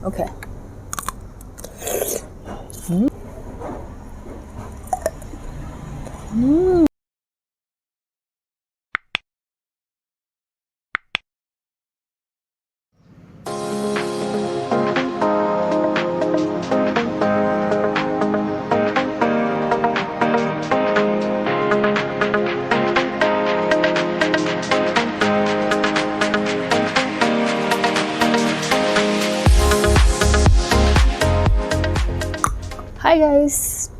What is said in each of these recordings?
Okay. Hi guys.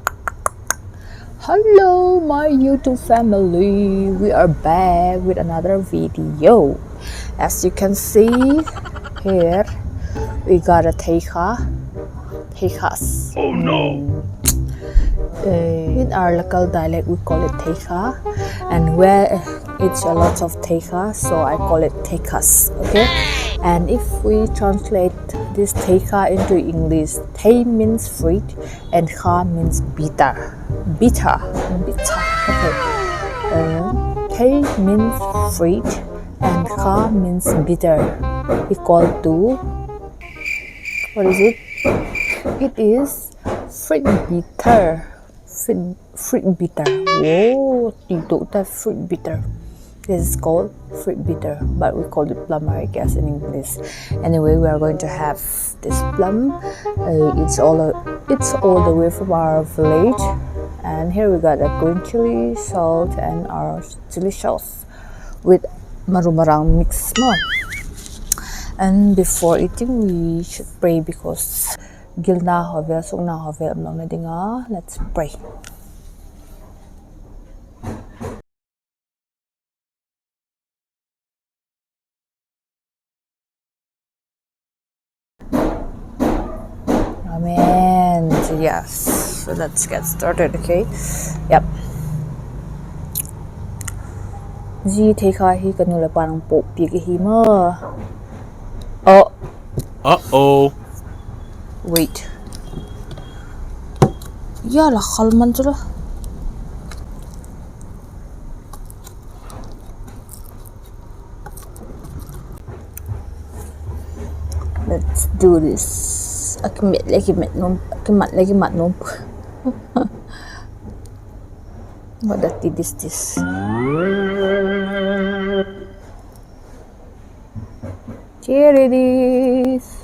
Hello my YouTube family. We are back with another video. As you can see here, we got a tejas. Oh no! In our local dialect we call it teja, and where it's a lot of teja, so I call it tejas. Okay, and if we translate this teja into English, te means fruit and ka means bitter. Okay, te means fruit and ka means bitter, equal to, what is it? It is fruit bitter. Fruit bitter. Whoa, that fruit bitter. This is called fruit bitter, but we call it plum, I guess, in English. Anyway, we are going to have this plum. It's all the way from our village, and here we got a green chili, salt, and our chili sauce with marumarang mixed more. And before eating, we should pray because gilna hovel sungna hovel amlang na dinga. Let's pray. Amen. So yes. So let's get started, okay? Yep. Ji theka hi kanula parang po pi ki hi mo. Oh, Uh-oh. wait. Ya lah khalman tu lah. Let's do this. Akimat lagi mat nom. What that is this? Here it is.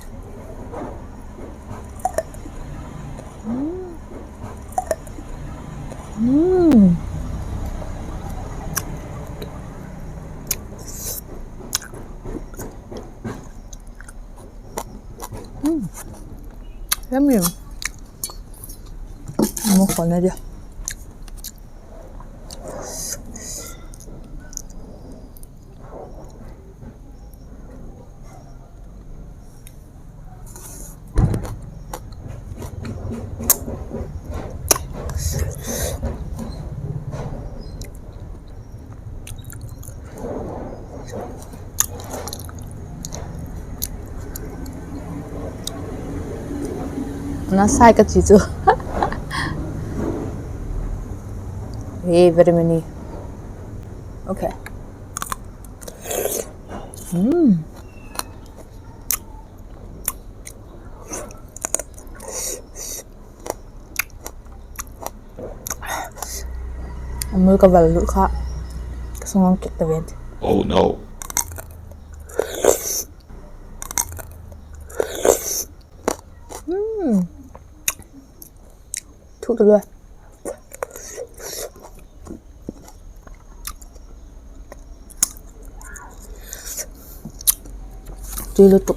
Yummy. Mau kena dia. Nó sai cái gì chưa? Hey, very many. Okay. Mới có vào lũ khác. Xong ngon kịch ta bên. Oh no. Thuốc được luôn. Tuy lưu tục.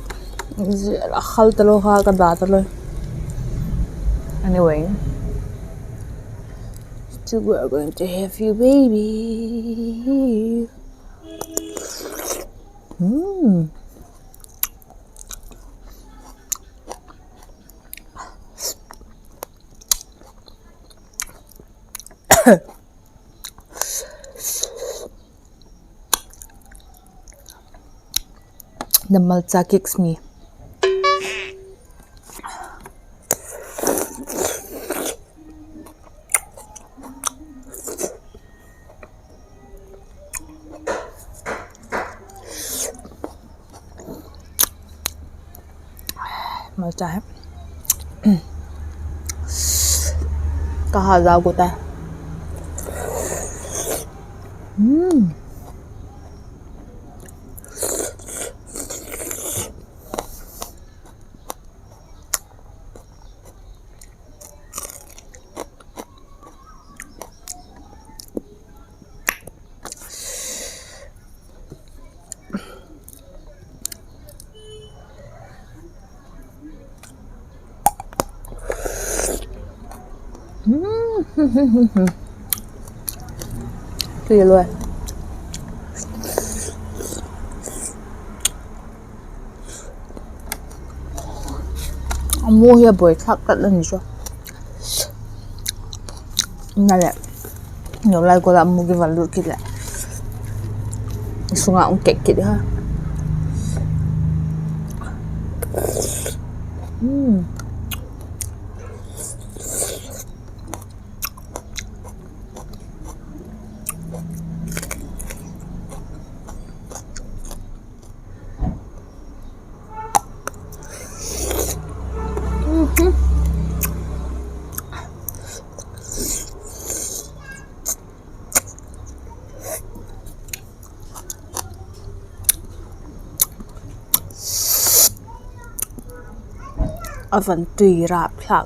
Là khal ta lô ha, cả ta lô. Anyway. So we're going to have you, baby. The malta kicks me. mà trái cả hạt rau của ta. Tùy luôn. Mua hier buổi khác tận lần chưa? Này lại nhiều lại có làm mua cái vật lụi kịch lại. Xuống ông kẹt kịch ha. Ở phần tùy rạp lạc.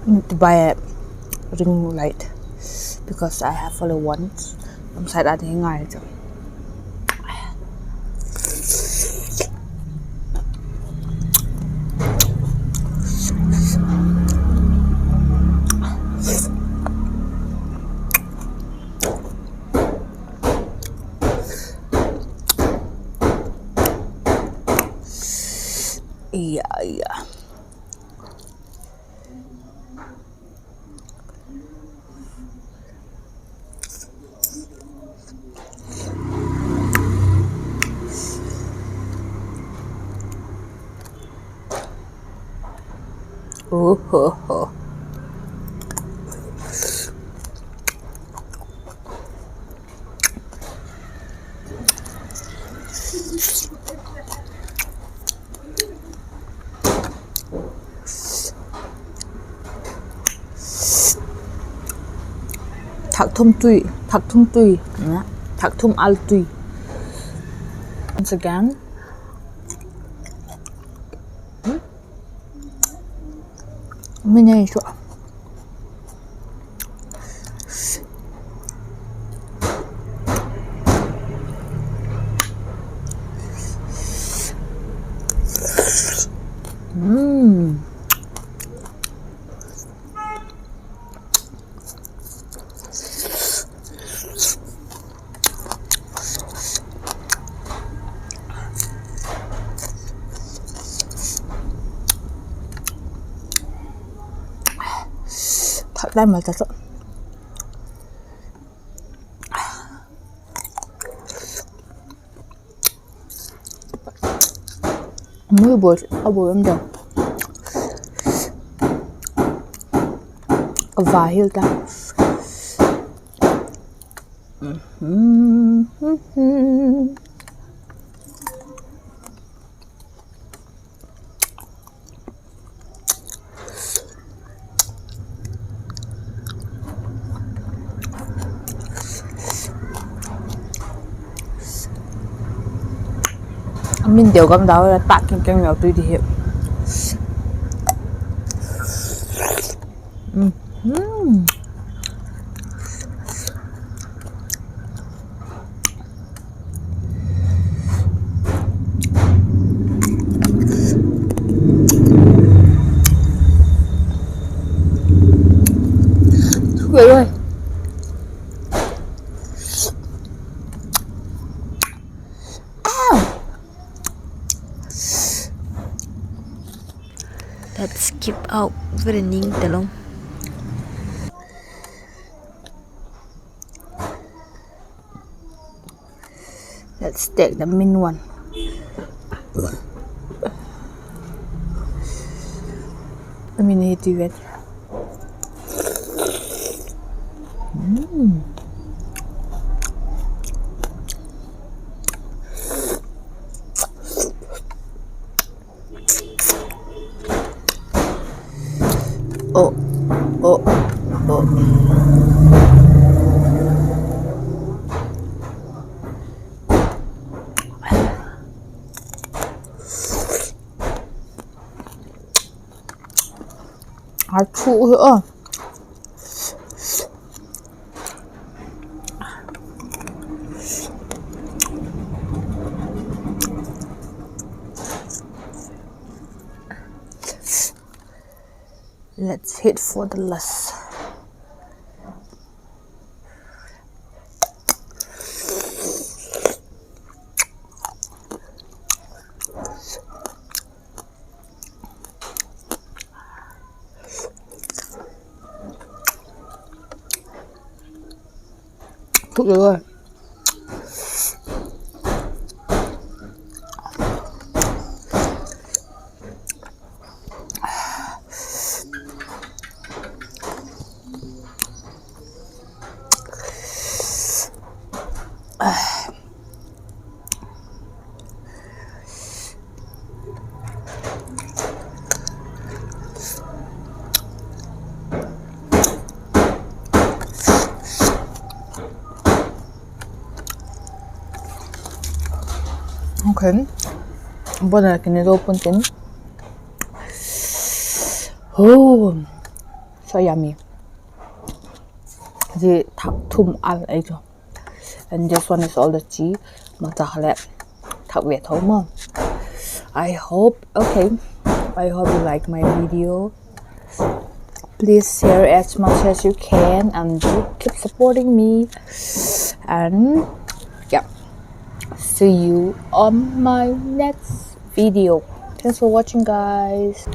I need to buy a ring light because I have only one. Không xài đã thấy ngay rồi. Iya. Oh. Thạc thum tùy, thạc thum al tùy. Once again. Mình nhảy chỗ. Thật đây mà thật sự. Muy buổi em được. Và hiểu ta. Mình đều cảm đó là tạc cái mèo tùy thì hiểu. Người ơi. Let's skip out running talong. Let's take the main one. mean, I do it. Oh, oh, oh. Thụ nữa. Let's hit for the last. Thụ được rồi. Okay. Buona che ne dopo un tempo. Oh, so yummy. The thum ăn ấy rồi. And this one is all the cheese. Mà chắc là thật việt thôi mà. I hope you like my video. Please share as much as you can and keep supporting me. And yeah, see you on my next video. Thanks for watching, guys.